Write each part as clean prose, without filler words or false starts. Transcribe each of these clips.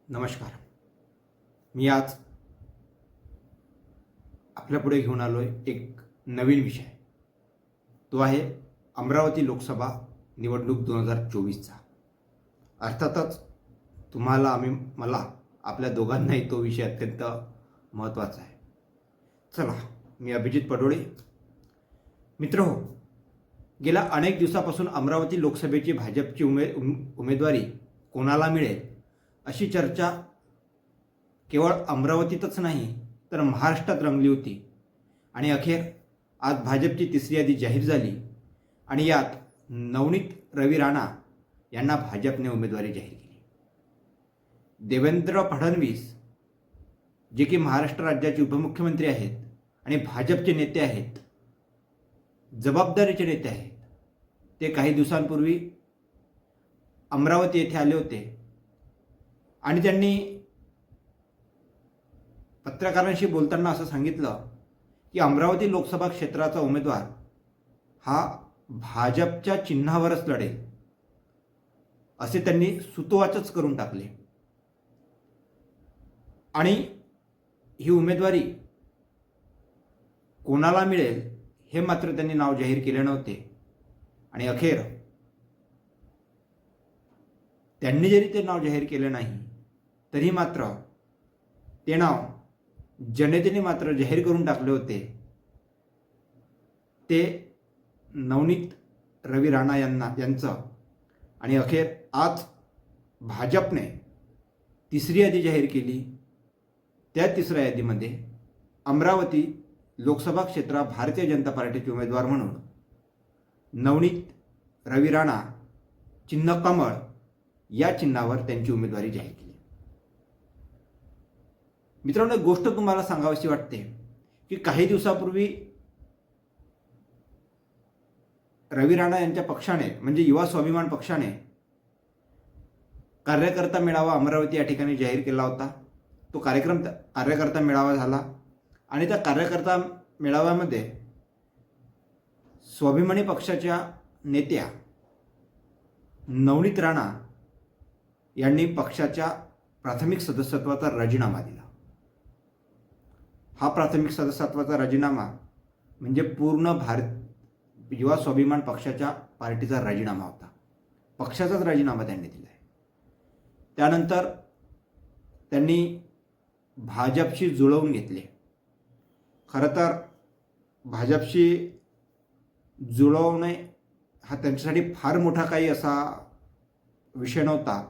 नमस्कार. मी आज आपल्यापुढे घेऊन आलो आहे एक नवीन विषय. तो आहे अमरावती लोकसभा निवडणूक 2024चा. अर्थातच मला आपल्या दोघांनाही तो विषय अत्यंत महत्त्वाचा आहे. चला, मी अभिजित पडोळे. मित्रहो, गेल्या अनेक दिवसापासून अमरावती लोकसभेची भाजपची उमेदवारी कोणाला मिळेल अशी चर्चा केवळ अमरावतीतच नाही तर महाराष्ट्रात रंगली होती. आणि अखेर आज भाजपची तिसरी यादी जाहीर झाली आणि यात नवनीत रवी राणा यांना भाजपने उमेदवारी जाहीर केली. देवेंद्र फडणवीस, जे की महाराष्ट्र राज्याचे उपमुख्यमंत्री आहेत आणि भाजपचे नेते आहेत, जबाबदारीचे नेते आहेत, ते काही दिवसांपूर्वी अमरावती येथे आले होते आणि त्यांनी पत्रकारांशी बोलताना असं सांगितलं की अमरावती लोकसभा क्षेत्राचा उमेदवार हा भाजपच्या चिन्हावरच लढेल, असे त्यांनी सुतोवाचच करून टाकले. आणि ही उमेदवारी कोणाला मिळेल हे मात्र त्यांनी नाव जाहीर केले नव्हते. आणि अखेर त्यांनी जरी ते नाव जाहीर केले नाही तरी मात्र ते नाव जनतेने मात्र जाहीर करून टाकले होते. ते नवनीत रवी राणा यांचं. आणि अखेर आज भाजपने तिसरी यादी जाहीर केली. त्या तिसऱ्या यादीमध्ये अमरावती लोकसभा क्षेत्र भारतीय जनता पार्टीचे उमेदवार म्हणून नवनीत रवी राणा, चिन्ह कमळ, या चिन्हावर त्यांची उमेदवारी जाहीर केली. मित्रांनो, एक गोष्ट तुम्हाला सांगावीशी वाटते की काही दिवसापूर्वी रवी राणा यांच्या पक्षाने म्हणजे युवा स्वाभिमान पक्षाने कार्यकर्ता मेळावा अमरावती या ठिकाणी जाहीर केला होता. तो कार्यकर्ता मेळावा झाला आणि त्या कार्यकर्ता मेळाव्यामध्ये स्वाभिमानी पक्षाच्या नेत्या नवनीत राणा यांनी पक्षाच्या प्राथमिक सदस्यत्वाचा राजीनामा दिला. हा प्राथमिक सदस्यत्वाचा राजीनामा म्हणजे पूर्ण युवा स्वाभिमान पक्षाच्या पार्टीचा राजीनामा होता. पक्षाचाच राजीनामा त्यांनी दिला आहे. त्यानंतर त्यांनी भाजपशी जुळवून घेतले. खरं तर भाजपशी जुळवणे हा त्यांच्यासाठी फार मोठा काही असा विषय नव्हता.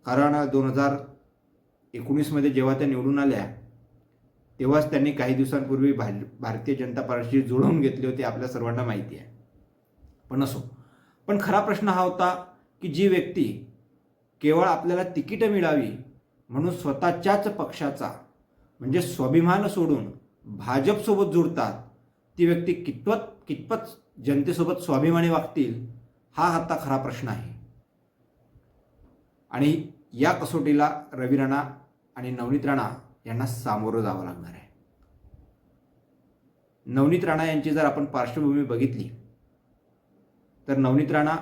कारण 2019मध्ये जेव्हा त्या निवडून आल्या तेव्हाच त्यांनी काही दिवसांपूर्वी भारतीय जनता पार्टीशी जुळवून घेतले होते, आपल्या सर्वांना माहिती आहे. पण असो, पण खरा प्रश्न हा होता की जी व्यक्ती केवळ आपल्याला तिकीटं मिळावी म्हणून स्वतःच्याच पक्षाचा म्हणजे स्वाभिमान सोडून भाजपसोबत जुळतात, ती व्यक्ती कितपत जनतेसोबत स्वाभिमानी वागतील, हा आता खरा प्रश्न आहे. आणि या कसोटीला रवी राणा आणि नवनीत राणा यांना सामोरं जावं लागणार आहे. नवनीत राणा यांची जर आपण पार्श्वभूमी बघितली तर नवनीत राणा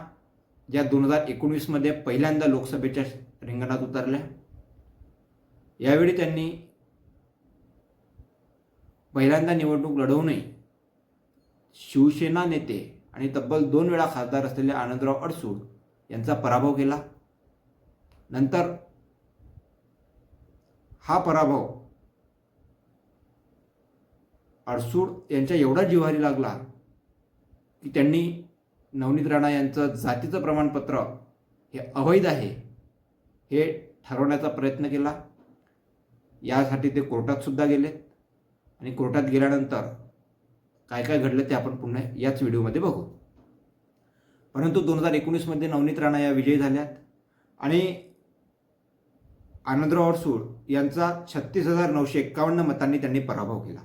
या 2019मध्ये पहिल्यांदा लोकसभेच्या रिंगणात उतरल्या. यावेळी त्यांनी पहिल्यांदा निवडणूक लढवूनही शिवसेना नेते आणि तब्बल 2 वेळा खासदार असलेले आनंदराव अडसूळ यांचा पराभव केला. नंतर हा पराभव अडसूळ यांच्या एवढा जिव्हारी लागला की त्यांनी नवनीत राणा यांचं जातीचं प्रमाणपत्र हे अवैध आहे हे ठरवण्याचा प्रयत्न केला. यासाठी ते कोर्टात सुद्धा गेलेत आणि कोर्टात गेल्यानंतर काय काय घडलं ते आपण पुन्हा याच व्हिडिओमध्ये बघू. परंतु 2019मध्ये नवनीत राणा या विजयी झाल्यात आणि आनंदराव अडसूळ यांचा 36,951 मतांनी त्यांनी पराभव केला.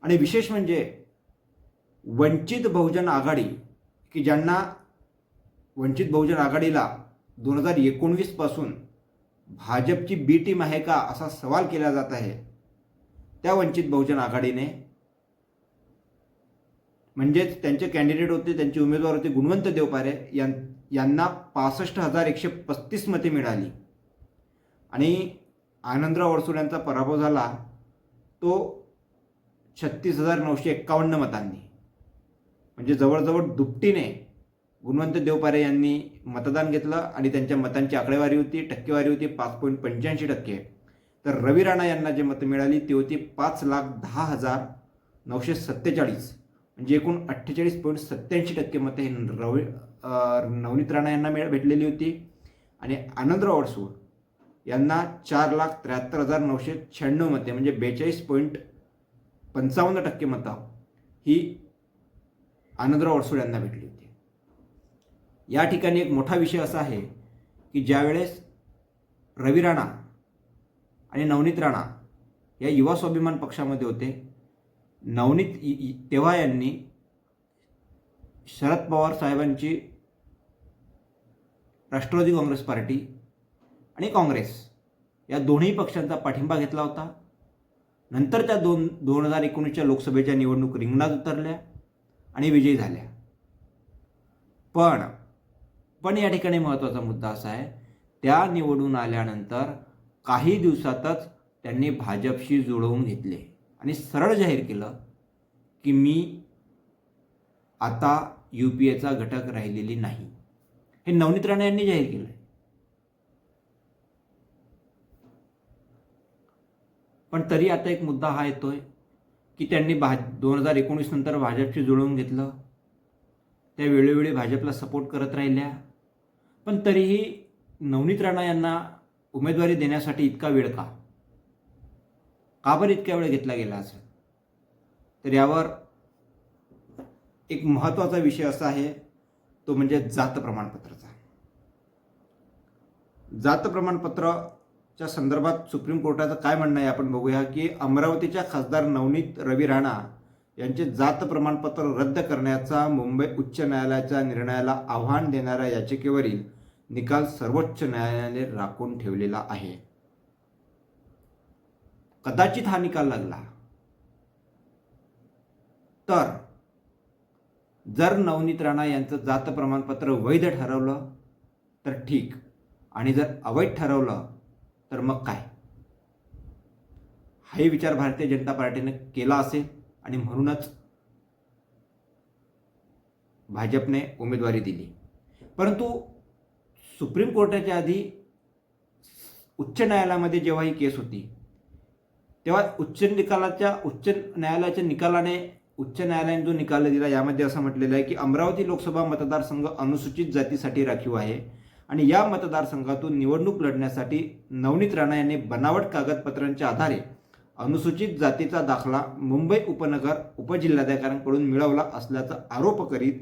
आणि विशेष म्हणजे वंचित बहुजन आघाडी, की ज्यांना वंचित बहुजन आघाडीला 2019 पासून भाजपची बी टीम आहे का असा सवाल केला जात आहे, त्या वंचित बहुजन आघाडीने म्हणजेच त्यांचे कॅन्डिडेट होते, त्यांचे उमेदवार होते गुणवंत देवपारे यांना 65,135 मते मिळाली आणि आनंदराव अडसूळ यांचा पराभव झाला तो 36,951 मतांनी. म्हणजे जवळजवळ दुपटीने गुणवंत देवपारे यांनी मतदान घेतलं आणि त्यांच्या मतांची आकडेवारी होती, टक्केवारी होती 5.85%. तर रवी राणा यांना जे मतं मिळाली ती होती 5,10,947, म्हणजे एकूण 48.87% मतं हे नवनीत राणा यांना भेटलेली होती. आणि आनंदराव अडसूळ यांना 4,73,996 मते, म्हणजे 42.55% मतं ही आनंदराव अडसूळ यांना भेटली होती. या ठिकाणी एक मोठा विषय असा आहे की ज्यावेळेस रवी राणा आणि नवनीत राणा या युवा स्वाभिमान पक्षामध्ये होते, नवनीत तेव्हा यांनी शरद पवार साहेबांची राष्ट्रवादी काँग्रेस पार्टी आणि काँग्रेस या दोन्ही पक्षांचा पाठिंबा घेतला होता. नंतर त्या 2019च्या लोकसभेच्या निवडणूक रिंगणात उतरल्या आणि विजयी झाल्या. पण या ठिकाणी महत्त्वाचा मुद्दा असा आहे, त्या निवडून आल्यानंतर काही दिवसातच त्यांनी भाजपशी जुळवून घेतले आणि सरळ जाहीर केलं की मी आता UPAचा घटक राहिलेली नाही. हे नवनीत राणा यांनी जाहीर केलं. पण तरी आता एक मुद्दा हा येतोय की त्यांनी 2019 नंतर भाजपशी जुळवून घेतलं, त्या वेळोवेळी भाजपला सपोर्ट करत राहिल्या, पण तरीही नवनीत राणा यांना उमेदवारी देण्यासाठी इतका वेळ का बरं इतका वेळ घेतला गेला असेल? तर यावर एक महत्त्वाचा विषय असा आहे, तो म्हणजे जात प्रमाणपत्राचा. जात प्रमाणपत्राच्या संदर्भात सुप्रीम कोर्टाचं काय म्हणणं आहे आपण बघूया की अमरावतीच्या खासदार नवनीत रवी राणा यांचे जात प्रमाणपत्र रद्द करण्याचा मुंबई उच्च न्यायालयाच्या निर्णयाला आव्हान देणाऱ्या याचिकेवरील निकाल सर्वोच्च न्यायालयाने राखून ठेवलेला आहे. कदाचित हा निकाल लागला तर जर नवनीत राणा यांचं जात प्रमाणपत्र वैध ठरवलं तर ठीक, आणि जर अवैध ठरवलं तर मग काय? हाही विचार भारतीय जनता पार्टीने केला असेल आणि म्हणूनच भाजपने उमेदवारी दिली. परंतु सुप्रीम कोर्टाच्या आधी उच्च न्यायालयामध्ये जेव्हा ही केस होती तेव्हा उच्च न्यायालयाने जो निकाल दिला यामध्ये असं म्हटलेलं आहे की अमरावती लोकसभा मतदारसंघ अनुसूचित जातीसाठी राखीव आहे आणि या मतदारसंघातून निवडणूक लढण्यासाठी नवनीत राणा यांनी बनावट कागदपत्रांच्या आधारे अनुसूचित जातीचा दाखला मुंबई उपनगर उपजिल्हाधिकाऱ्यांकडून मिळवला असल्याचा आरोप करीत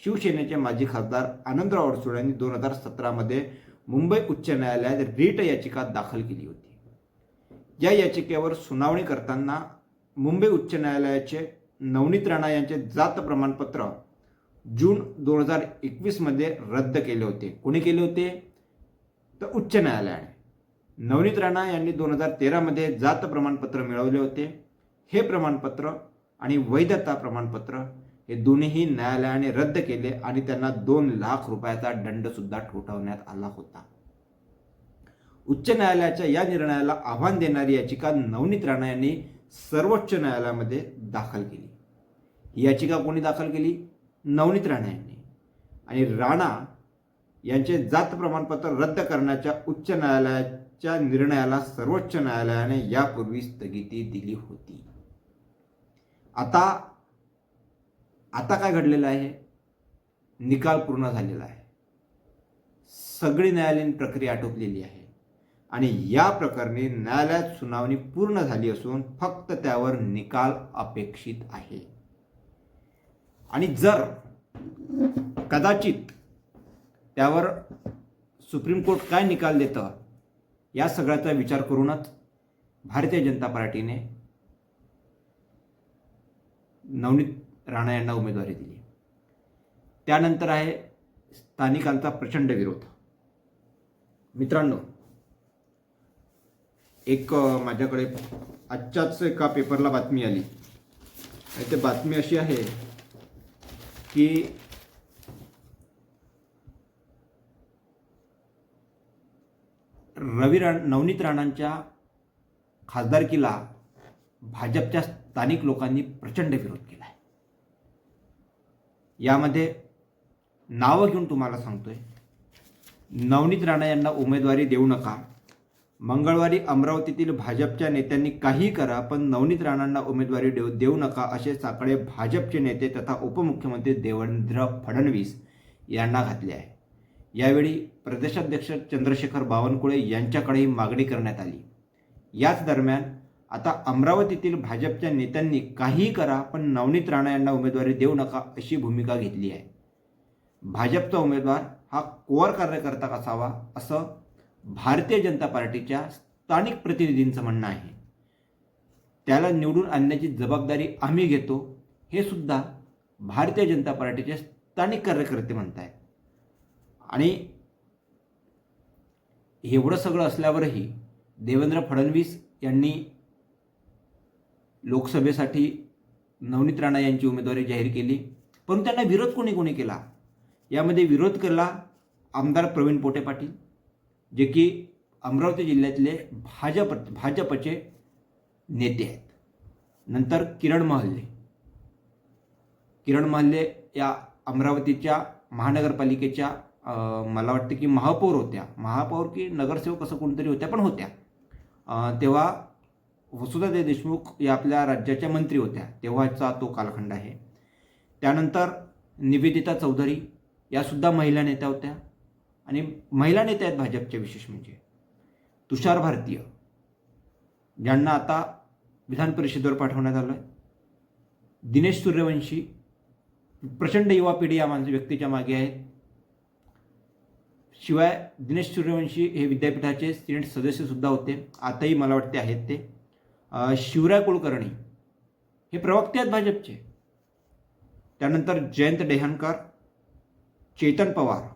शिवसेनेचे माजी खासदार आनंदराव अडसूळ यांनी 2017 मुंबई उच्च न्यायालयात रिट याचिका दाखल केली होती. या याचिकेवर सुनावणी करताना मुंबई उच्च न्यायालयाचे नवनीत राणा यांचे जात प्रमाणपत्र जून 2021 रद्द केले होते. कोणी केले होते? तर उच्च न्यायालयाने. नवनीत राणा यांनी 2013 जात प्रमाणपत्र मिळवले होते. हे प्रमाणपत्र आणि वैधता प्रमाणपत्र हे दोन्ही न्यायालयाने रद्द केले आणि त्यांना 2 लाख रुपयाचा दंड सुद्धा ठोठावण्यात आला होता. उच्च न्यायालयाच्या या निर्णयाला आव्हान देणारी याचिका नवनीत राणा यांनी सर्वोच्च न्यायालयामध्ये दाखल केली. ही याचिका कोणी दाखल केली? नवनीत राणा यांनी. आणि राणा यांचे जात प्रमाणपत्र रद्द करण्याच्या उच्च न्यायालयाच्या निर्णयाला सर्वोच्च न्यायालयाने यापूर्वी स्थगिती दिली होती. आता काय घडलेलं आहे? निकाल पूर्ण झालेला आहे. सगळी न्यायालयीन प्रक्रिया आटोपलेली आहे आणि या प्रकरणी न्यायालयात सुनावणी पूर्ण झाली असून फक्त त्यावर निकाल अपेक्षित आहे. आणि जर कदाचित त्यावर सुप्रीम कोर्ट काय निकाल देतं या सगळ्याचा विचार करूनच भारतीय जनता पार्टीने नवनीत राणा यांना उमेदवारी दिली. त्यानंतर आहे स्थानिकांचा प्रचंड विरोध. मित्रांनो, एक माझ्याकडे आजच्याच एका पेपरला बातमी आली. ते बातमी अशी आहे की नवनीत राणांच्या खासदारकीला भाजपच्या स्थानिक लोकांनी प्रचंड विरोध केला आहे. यामध्ये नावं घेऊन तुम्हाला सांगतोय, नवनीत राणा यांना उमेदवारी देऊ नका. मंगळवारी अमरावतीतील भाजपच्या नेत्यांनी काही करा पण नवनीत राणांना उमेदवारी देऊ नका असे साकडे भाजपचे नेते तथा उपमुख्यमंत्री देवेंद्र फडणवीस यांना घातले आहे. यावेळी प्रदेशाध्यक्ष चंद्रशेखर बावनकुळे यांच्याकडेही मागणी करण्यात आली. याच दरम्यान आता अमरावतीतील भाजपच्या नेत्यांनी काहीही करा पण नवनीत राणा यांना उमेदवारी देऊ नका अशी भूमिका घेतली आहे. भाजपचा उमेदवार हा कोर कार्यकर्ता असावा असं भारतीय जनता पार्टीच्या स्थानिक प्रतिनिधींचं म्हणणं आहे. त्याला निवडून आणण्याची जबाबदारी आम्ही घेतो हे सुद्धा भारतीय जनता पार्टीचे स्थानिक कार्यकर्ते म्हणत आहेत. आणि एवढं सगळं असल्यावरही देवेंद्र फडणवीस यांनी लोकसभेसाठी नवनीत राणा यांची उमेदवारी जाहीर केली, पण त्यांना विरोध कोणी केला. यामध्ये विरोध केला आमदार प्रवीण पोटे पाटील, जे की अमरावती जिल्ह्यातले भाजपचे नेते आहेत. नंतर किरण महल्ले या अमरावतीच्या महानगरपालिकेच्या मला वाटतं की महापौर की नगरसेवक असं कोणतरी होत्या, पण होत्या. तेव्हा वसुधाताई देशमुख या आपल्या राज्याच्या मंत्री होत्या, तेव्हाचा तो कालखंड आहे. त्यानंतर निवेदिता चौधरी यासुद्धा महिला नेत्या होत्या. आणि महिला नेते आहेत भाजपचे. विशेष म्हणजे तुषार भारतीय, ज्यांना आता विधान परिषदेवर पाठवण्यात आलं आहे. दिनेश सूर्यवंशी, प्रचंड युवा पिढी या व्यक्तीच्या मागे आहेत. शिवाय दिनेश सूर्यवंशी हे विद्यापीठाचे सिनेट सदस्यसुद्धा होते, आताही मला वाटते आहेत ते. शिवराय कुलकर्णी हे प्रवक्ते आहेत भाजपचे. त्यानंतर जयंत डेहनकर, चेतन पवार,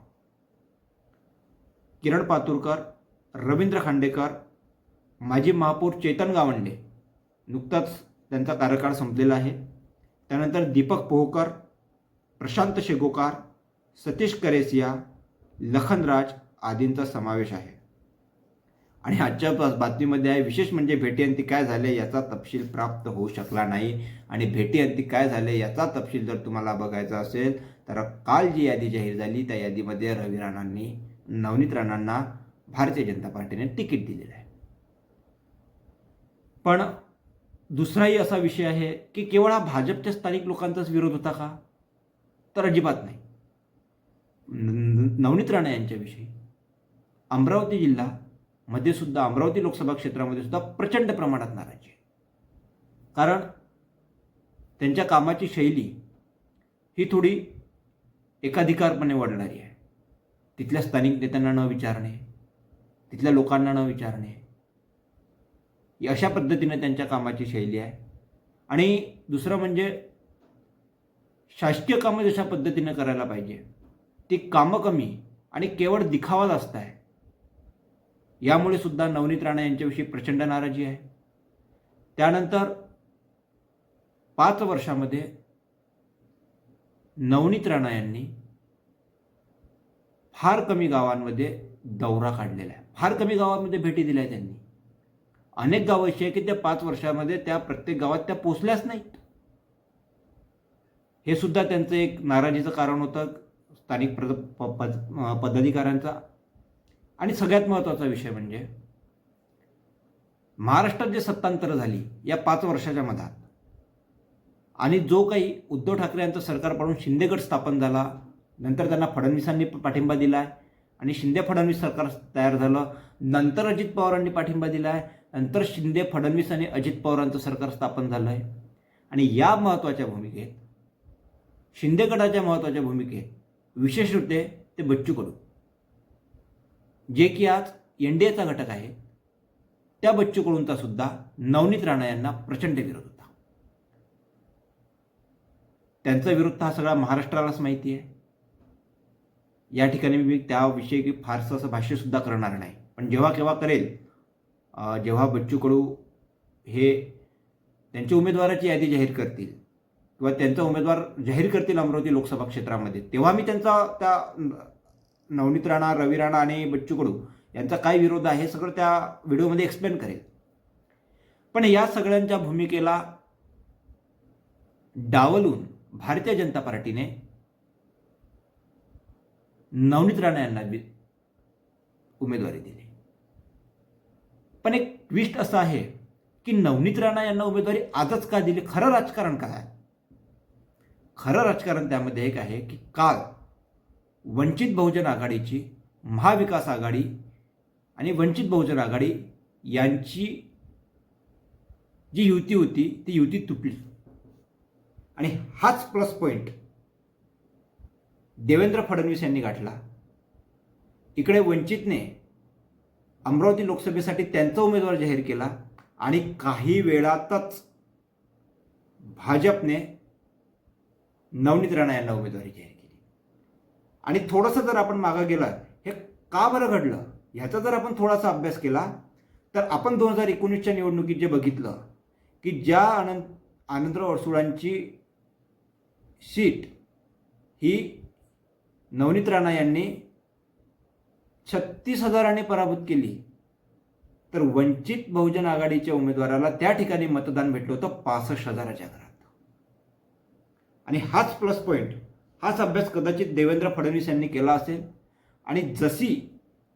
किरण पातुरकर, रवींद्र खांडेकर, माजी महापौर चेतन गावंडे, नुकताच त्यांचा कार्यकाळ संपलेला आहे. त्यानंतर दीपक पोहकर, प्रशांत शेगोकार, सतीश करेसिया, लखनराज आदींचा समावेश आहे. आणि आजच्या बातमीमध्ये आहे विशेष म्हणजे भेटीअंती काय झाले याचा तपशील प्राप्त होऊ शकला नाही. आणि भेटीअंती काय झाले याचा तपशील जर तुम्हाला बघायचा असेल तर काल जी यादी जाहीर झाली त्या यादीमध्ये नवनीत राणांना भारतीय जनता पार्टीने तिकीट दिलेलं आहे. पण दुसराही असा विषय आहे की केवळ हा भाजपच्या स्थानिक लोकांचाच विरोध होता का, तर अजिबात नाही. नवनीत राणा यांच्याविषयी अमरावती जिल्ह्यामध्ये सुद्धा, अमरावती लोकसभा क्षेत्रामध्ये सुद्धा प्रचंड प्रमाणात नाराजी आहे. कारण त्यांच्या कामाची शैली ही थोडी एकाधिकारपणे वळणारी आहे. तिथल्या स्थानिक नेत्यांना न विचारणे, तिथल्या लोकांना न विचारणे, अशा पद्धतीने त्यांच्या कामाची शैली आहे. आणि दुसरं म्हणजे शासकीय कामं जशा पद्धतीने करायला पाहिजे ती कामं कमी आणि केवळ दिखावा जास्त आहे. यामुळे सुद्धा नवनीत राणा यांच्याविषयी प्रचंड नाराजी आहे. त्यानंतर 5 वर्षामध्ये नवनीत राणा यांनी फार कमी गावांमध्ये दौरा काढलेला आहे, फार कमी गावांमध्ये भेटी दिल्या त्यांनी. अनेक गावं अशी आहे की त्या 5 वर्षामध्ये त्या प्रत्येक गावात त्या पोचल्याच नाहीत. हे सुद्धा त्यांचं एक नाराजीचं कारण होतं स्थानिक पदाधिकाऱ्यांचा. आणि सगळ्यात महत्त्वाचा विषय म्हणजे महाराष्ट्रात जे सत्तांतर झाली या 5 वर्षाच्या मधात, आणि जो काही उद्धव ठाकरे यांचं सरकार पडून शिंदेगड स्थापन झाला, नंतर त्यांना फडणवीसांनी पाठिंबा दिला आहे आणि शिंदे फडणवीस सरकार तयार झालं, नंतर अजित पवारांनी पाठिंबा दिला आहे, नंतर शिंदे फडणवीस आणि अजित पवारांचं सरकार स्थापन झालं आहे. आणि या महत्त्वाच्या भूमिकेत, शिंदे गटाच्या महत्त्वाच्या भूमिकेत विशेष होते ते बच्चू कडू, जे की आज एनडीएचा घटक आहे. त्या बच्चू कडूंचा सुद्धा नवनीत राणा यांना प्रचंड विरोध होता. त्यांचा विरोध हा सगळा महाराष्ट्रालाच माहिती आहे. या ठिकाणी मी त्याविषयी फारसं असं भाष्य सुद्धा करणार नाही. पण जेव्हा केव्हा करेल, जेव्हा बच्चू कडू हे त्यांच्या उमेदवाराची यादी जाहीर करतील किंवा त्यांचा उमेदवार जाहीर करतील अमरावती लोकसभा क्षेत्रामध्ये, तेव्हा मी त्यांचा त्या नवनीत राणा, रवी राणा आणि बच्चू कडू यांचा काय विरोध आहे हे सगळं त्या व्हिडिओमध्ये एक्सप्लेन करेल. पण या सगळ्यांच्या भूमिकेला डावलून भारतीय जनता पार्टीने नवनीत राणा यांना उमेदवारी दिली. पण एक ट्विस्ट असं आहे की नवनीत राणा यांना उमेदवारी आजच का दिली? खरं राजकारण काय आहे? खरं राजकारण त्यामध्ये एक आहे की काल वंचित बहुजन आघाडीची, महाविकास आघाडी आणि वंचित बहुजन आघाडी यांची जी युती होती ती युती तुटली. आणि हाच प्लस पॉइंट देवेंद्र फडणवीस यांनी गाठला. इकडे वंचितने अमरावती लोकसभेसाठी त्यांचा उमेदवार जाहीर केला आणि काही वेळातच भाजपने नवनीत राणा यांना उमेदवारी जाहीर केली. आणि थोडंसं जर आपण मागं गेलं, हे का बरं घडलं ह्याचा जर आपण थोडासा अभ्यास केला तर आपण 2019च्या निवडणुकीत जे बघितलं की ज्या आनंदराव अडसुळांची सीट ही नवनीत राणा यांनी 36,000 पराभूत केली, तर वंचित बहुजन आघाडीच्या उमेदवाराला त्या ठिकाणी मतदान भेटलं होतं 65,000च्या घरात. आणि हाच प्लस पॉइंट, हाच अभ्यास कदाचित देवेंद्र फडणवीस यांनी केला असेल. आणि जशी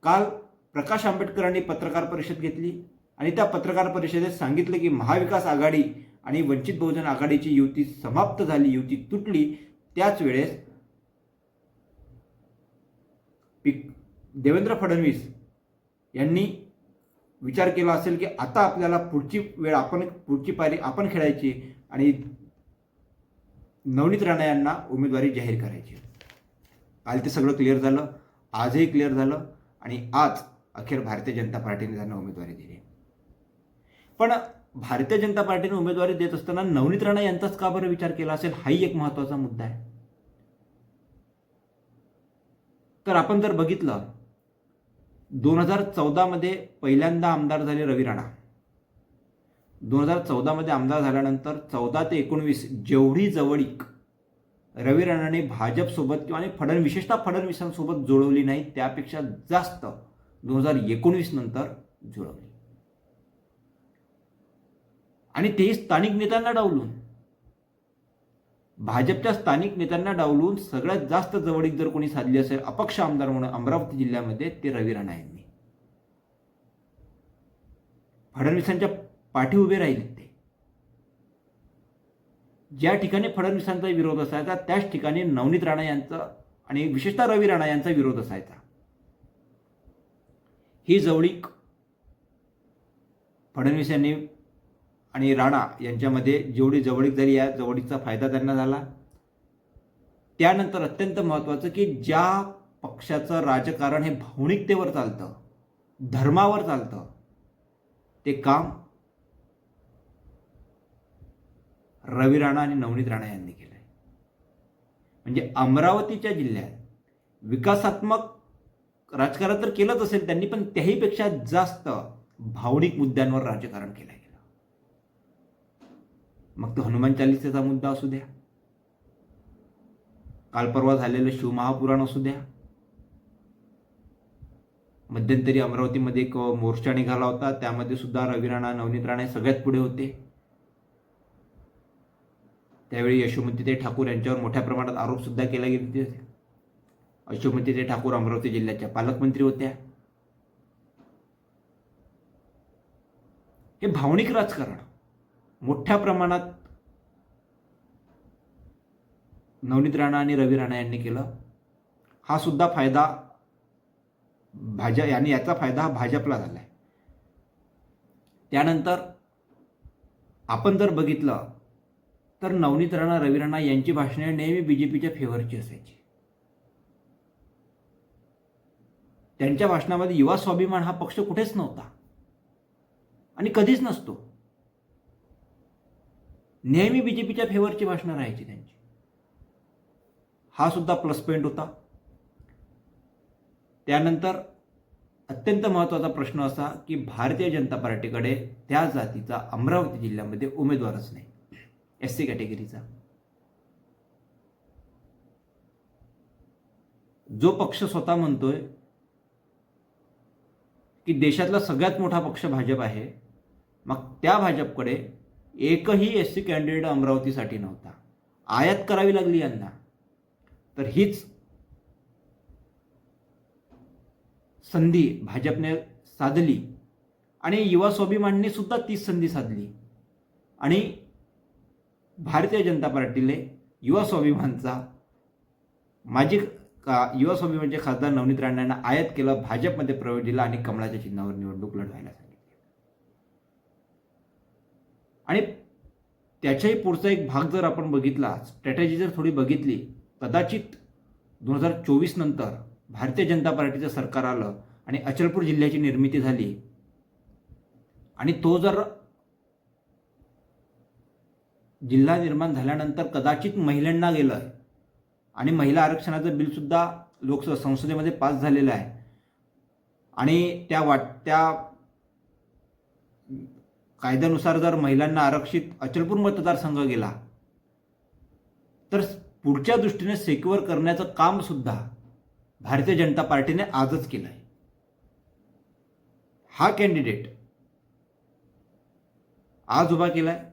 काल प्रकाश आंबेडकरांनी पत्रकार परिषद घेतली आणि त्या पत्रकार परिषदेत सांगितलं की महाविकास आघाडी आणि वंचित बहुजन आघाडीची युती समाप्त झाली, युती तुटली, त्याच वेळेस देवेंद्र फडणवीस यांनी विचार केला असेल की आता आपल्याला पुढची पायरी आपण खेळायची आणि नवनीत राणा यांना उमेदवारी जाहीर करायची. काल ते सगळं क्लिअर झालं, आजही क्लिअर झालं आणि आज अखेर भारतीय जनता पार्टीने त्यांना उमेदवारी दिली. पण भारतीय जनता पार्टीने उमेदवारी देत असताना नवनीत राणा यांचाच का बरं विचार केला असेल, हाही एक महत्त्वाचा मुद्दा आहे. तर आपण जर बघितलं 2014 मध्ये पहिल्यांदा आमदार झाले रवी राणा. 2014 मध्ये आमदार झाल्यानंतर 14 ते 19 जेवढी जवळीक रवी राणाने भाजपसोबत किंवा विशेषतः फडणवीसांसोबत जुळवली नाही त्यापेक्षा जास्त 2019 नंतर जुळवली. आणि तेही स्थानिक नेत्यांना डावलून, भाजपच्या स्थानिक नेत्यांना डावलून सगळ्यात जास्त जवळीक जर कोणी साधली असेल अपक्ष आमदार म्हणून अमरावती जिल्ह्यामध्ये ते रवी राणा यांनी. फडणवीसांच्या पाठी उभे राहिले ते. ज्या ठिकाणी फडणवीसांचा विरोध असायचा त्याच ठिकाणी नवनीत राणा यांचा आणि विशेषतः रवी राणा यांचा विरोध असायचा. ही जवळीक फडणवीस यांनी आणि राणा यांच्यामध्ये जेवढी जवळीक झाली, या जवळीकचा फायदा त्यांना झाला. त्यानंतर अत्यंत महत्त्वाचं की ज्या पक्षाचं राजकारण हे भावनिकतेवर चालतं, धर्मावर चालतं, ते काम रवी राणा आणि नवनीत राणा यांनी केलं आहे. म्हणजे अमरावतीच्या जिल्ह्यात विकासात्मक राजकारण तर केलंच असेल त्यांनी, पण त्याहीपेक्षा जास्त भावनिक मुद्द्यांवर राजकारण केलं गेलं. मग तो हनुमान चालिसेचा मुद्दा असू द्या, काल परवा झालेलं शिवमहापुराण असू द्या, मध्यंतरी अमरावतीमध्ये एक मोर्चा निघाला होता त्यामध्ये सुद्धा रवी राणा, नवनीत राणा सगळ्यात पुढे होते. त्यावेळी यशोमतीताई ठाकूर यांच्यावर मोठ्या प्रमाणात आरोप सुद्धा केले गेले होते. यशोमतीताई ठाकूर अमरावती जिल्ह्याच्या पालकमंत्री होत्या. हे भावनिक राजकारण मोठ्या प्रमाणात नवनीत राणा आणि रवी राणा यांनी केलं. हा सुद्धा फायदा याचा फायदा भाजपला झाला आहे. त्यानंतर आपण जर बघितलं तर नवनीत राणा, रवी राणा यांची भाषणे नेहमी बीजेपीच्या फेवरची असायची. त्यांच्या भाषणामध्ये युवा स्वाभिमान हा पक्ष कुठेच नव्हता आणि कधीच नसतो. नेहमी बीजेपीच्या फेवरची भाषणं राहायची त्यांची. हा सुद्धा प्लस पॉईंट होता. त्यानंतर अत्यंत महत्त्वाचा प्रश्न असा की भारतीय जनता पार्टीकडे त्या जातीचा अमरावती जिल्ह्यामध्ये उमेदवारच नाही, SC कॅटेगरीचा. जो पक्ष स्वतः म्हणतोय की देशातला सगळ्यात मोठा पक्ष भाजप आहे, मग त्या भाजपकडे एकही SC कॅन्डिडेट अमरावतीसाठी नव्हता. आयात करावी लागली यांना. तर हीच संधी भाजपने साधली आणि युवा स्वाभिमानने सुद्धा तीच संधी साधली आणि भारतीय जनता पार्टीने युवा स्वाभिमानचा युवा स्वाभिमानचे खासदार नवनीत राणा यांना आयात केलं, भाजपमध्ये प्रवेश दिला आणि कमळाच्या चिन्हावर निवडणूक लढवायला सांगितली. आणि त्याच्याही पुढचा एक भाग जर आपण बघितला, स्ट्रॅटेजी जर थोडी बघितली, कदाचित 2024 नंतर भारतीय जनता पार्टीचं सरकार आलं आणि अचलपूर जिल्ह्याची निर्मिती झाली आणि तो जर जिल्हा निर्माण झाल्यानंतर कदाचित महिलांना गेलं आणि महिला आरक्षणाचं बिलसुद्धा लोकसभा संसदेमध्ये पास झालेलं आहे आणि त्या कायद्यानुसार जर महिलांना आरक्षित अचलपूर मतदारसंघ गेला तर पुढच्या दृष्टीने सेक्युअर करण्याचं काम सुद्धा भारतीय जनता पार्टीने आजच केलं आहे. हा कॅन्डिडेट आज उभा केलाय,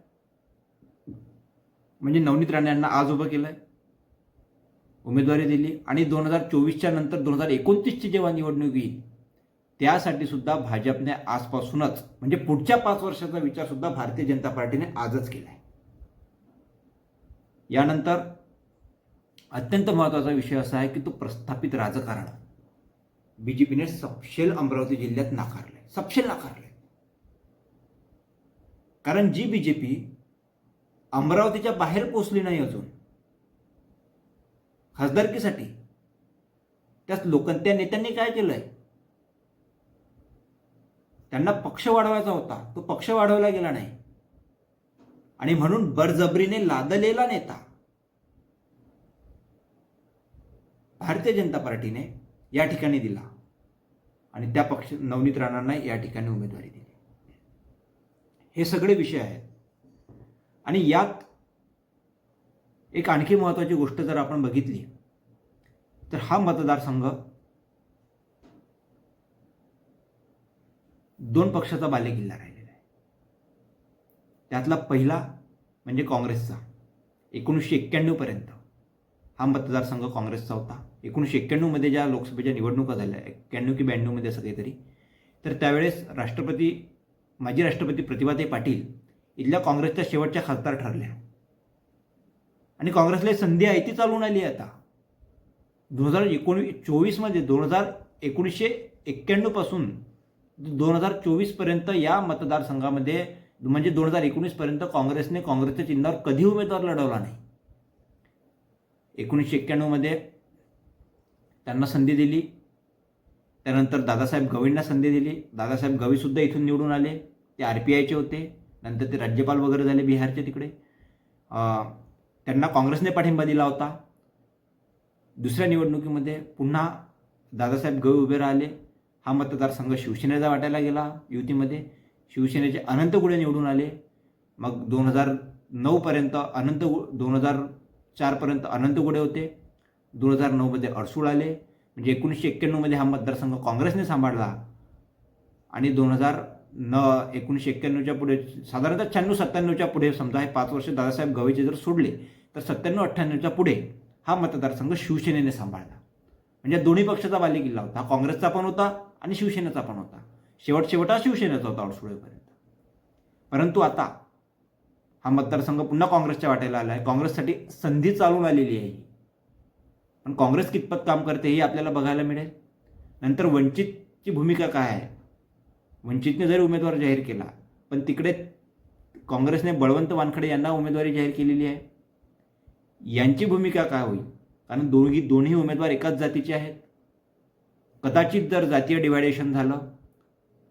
म्हणजे नवनीत राणे यांना आज उभं केलंय, उमेदवारी दिली आणि 2024च्या नंतर 2029ची जेव्हा निवडणूक येईल त्यासाठी सुद्धा भाजपने आजपासूनच म्हणजे पुढच्या 5 वर्षाचा विचार सुद्धा भारतीय जनता पार्टीने आजच केलाय. यानंतर अत्यंत महत्त्वाचा विषय असा आहे की तो प्रस्थापित राजकारण बीजेपीने सपशेल अमरावती जिल्ह्यात नाकारलंय, सपशेल नाकारलंय. कारण जी बीजेपी अमरावतीच्या बाहेर पोहोचली नाही अजून खासदारकीसाठी, त्या नेत्यांनी काय केलंय, त्यांना पक्ष वाढवायचा होता, तो पक्ष वाढवला गेला नाही आणि म्हणून बळजबरीने लादलेला नेता भारतीय जनता पार्टीने या ठिकाणी दिला आणि त्या पक्ष नवनीत राणांना या ठिकाणी उमेदवारी दिली. हे सगळे विषय आहेत आणि यात एक आणखी महत्त्वाची गोष्ट जर आपण बघितली तर हा मतदारसंघ 2 पक्षाचा बालेकिल्ला राहिलेला आहे. त्यातला पहिला म्हणजे काँग्रेसचा. 1991 पर्यंत हा मतदारसंघ काँग्रेसचा होता. 1991 मध्ये ज्या लोकसभेच्या निवडणुका झाल्या, 91 की 92 मध्ये असं काहीतरी, तर त्यावेळेस माजी राष्ट्रपती प्रतिभाताई पाटील इथल्या काँग्रेसच्या शेवटच्या खासदार ठरल्या आणि काँग्रेसला संधी आहे ती चालून आली आता 2024 मध्ये. 1991 पासून 2024 पर्यंत या मतदारसंघामध्ये म्हणजे 2019 पर्यंत काँग्रेसच्या चिन्हावर कधी उमेदवार लढवला नाही. 1991 मध्ये त्यांना संधी दिली, त्यानंतर दादासाहेब गवईंना संधी दिली. दादासाहेब गवई सुद्धा इथून निवडून आले, ते RPIचे होते, नंतर ते राज्यपाल वगैरे झाले बिहारचे तिकडे. त्यांना काँग्रेसने पाठिंबा दिला होता. दुसऱ्या निवडणुकीमध्ये पुन्हा दादासाहेब गवई उभे राहिले. हा मतदारसंघ शिवसेनेचा वाटायला गेला युतीमध्ये. शिवसेनेचे अनंत गुळे निवडून आले. मग 2009 पर्यंत 2004 पर्यंत अनंत गुळे होते. 2009 मध्ये अडसूळ आले. म्हणजे 1991 मध्ये हा मतदारसंघ काँग्रेसने सांभाळला आणि 1991च्या पुढे साधारणतः 96-97च्या पुढे समजा हे 5 वर्ष दादासाहेब गवईचे जर सोडले तर 97-98च्या पुढे हा मतदारसंघ शिवसेनेने सांभाळला. म्हणजे दोन्ही पक्षाचा बालेकिल्ला होता. हा काँग्रेसचा पण होता आणि शिवसेनेचा पण होता. शेवटा शिवसेनेचा होता अडसुळेपर्यंत. परंतु आता हा मतदारसंघ पुन्हा काँग्रेसच्या वाट्याला आला आहे. काँग्रेससाठी संधी चालून आलेली आहे. पण काँग्रेस कितपत काम करते हे आपल्याला बघायला मिळेल. नंतर वंचितची भूमिका काय आहे. वंचितने जरी उमेदवार जाहीर केला पण तिकडे काँग्रेसने बळवंत वानखडे यांना उमेदवारी जाहीर केलेली आहे. यांची भूमिका काय होईल, कारण दोन्ही उमेदवार एकाच जातीचे आहेत. कदाचित जर जातीय डिवायडेशन झालं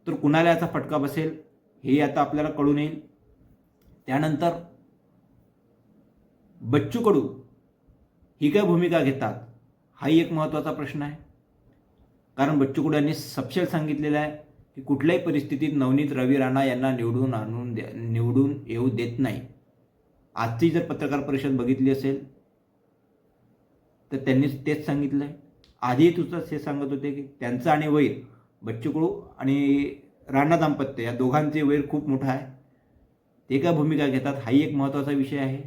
तर कुणाला याचा फटका बसेल हे आता आपल्याला कळून येईल. त्यानंतर बच्चू कडू ही काय भूमिका घेतात हाही एक महत्त्वाचा प्रश्न आहे. कारण बच्चू कडू यांनी सपशेल सांगितलेलं आहे की कुठल्याही परिस्थितीत नवनीत रवी राणा यांना निवडून येऊ देत नाही. आजची जर पत्रकार परिषद बघितली असेल तर त्यांनी तेच सांगितलं आहे. आधी तुझं हे सांगत होते की त्यांचं आणि वैर बच्चू कडू आणि राणा दाम्पत्य या दोघांचे वैर खूप मोठं आहे. ते काय भूमिका घेतात हाही एक महत्त्वाचा विषय आहे.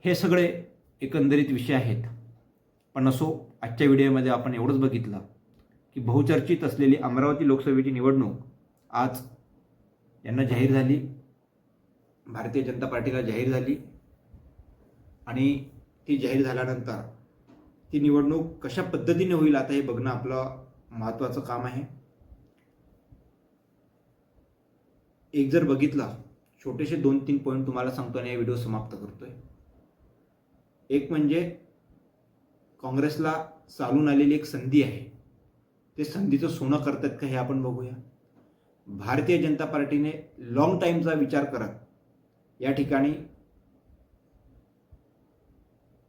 हे सगळे एकंदरीत विषय आहेत. पण असो, आजच्या व्हिडिओमध्ये आपण एवढंच बघितलं की बहुचर्चित असलेली अमरावती लोकसभेची निवडणूक आज यांना जाहीर झाली, भारतीय जनता पार्टीला जाहीर झाली. आणि ती जाहीर झाल्यानंतर ती निवडणूक कशा पद्धतीने होईल आता हे बघणं आपलं महत्त्वाचं काम आहे. एक जर बघितलं, छोटेसे 2-3 पॉईंट तुम्हाला सांगतो आणि हा व्हिडिओ समाप्त करतोय. एक म्हणजे काँग्रेसला चालून आलेली एक संधी आहे, ते संधीचं सोनं करतात का हे आपण बघूया. भारतीय जनता पार्टीने लॉंग टाईमचा विचार करत या ठिकाणी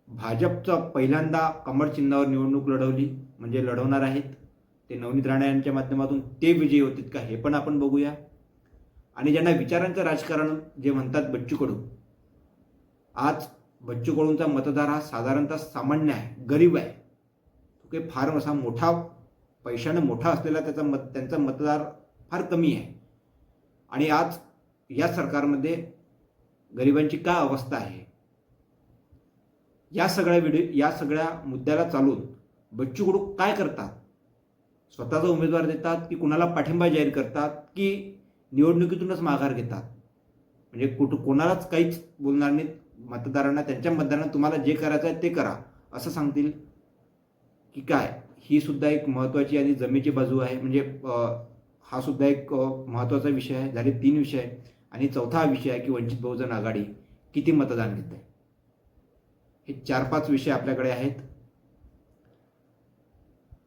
भाजपचा पहिल्यांदा कमळ चिन्हावर निवडणूक लढवली, म्हणजे लढवणार आहेत. ते नवनीत राणे यांच्या माध्यमातून ते विजयी होतील का हे पण आपण बघूया. आणि ज्यांना विचारांचं राजकारण जे म्हणतात बच्चू कडू, आज बच्चू कडूंचा मतदार हा साधारणतः सामान्य आहे, गरीब आहे. तो काही फार असा मोठा पैशाने मोठा असलेला त्यांचा मतदार फार कमी आहे. आणि आज या सरकारमध्ये गरिबांची काय अवस्था आहे, या सगळ्या मुद्द्याला चालून बच्चू कडू काय करतात, स्वतःचा उमेदवार देतात की कुणाला पाठिंबा जाहीर करतात की निवडणुकीतूनच माघार घेतात, म्हणजे कोणालाच काहीच बोलणार नाहीत. मतदारांना त्यांच्या मतदारांना तुम्हाला जे करायचं आहे ते करा असं सांगतील की काय, ही सुद्धा एक महत्त्वाची आणि जमेची बाजू आहे. म्हणजे हा सुद्धा एक महत्त्वाचा विषय आहे. झाले 3 विषय आहे. आणि चौथा हा विषय आहे की वंचित बहुजन आघाडी किती मतदान घेत आहे. हे 4-5 विषय आपल्याकडे आहेत.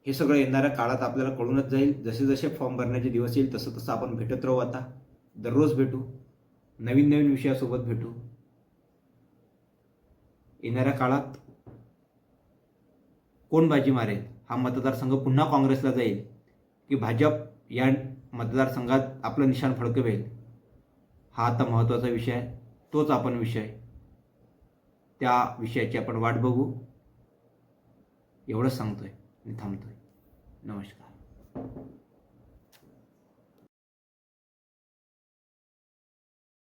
हे सगळं येणाऱ्या काळात आपल्याला कळूनच जाईल. जसे जसे फॉर्म भरण्याचे दिवस येईल तसं तसं आपण भेटत राहू. आता दररोज भेटू, नवीन नवीन विषयासोबत भेटू. येणाऱ्या काळात कोण बाजी मारेल, हा मतदारसंघ पुन्हा काँग्रेसला जाईल की भाजप या मतदारसंघात आपलं निशाण फडकवेल, हा आता महत्त्वाचा विषय आहे. तोच आपण विषय, त्या विषयाची आपण वाट बघू. एवढंच सांगतोय आणि थांबतोय. नमस्कार.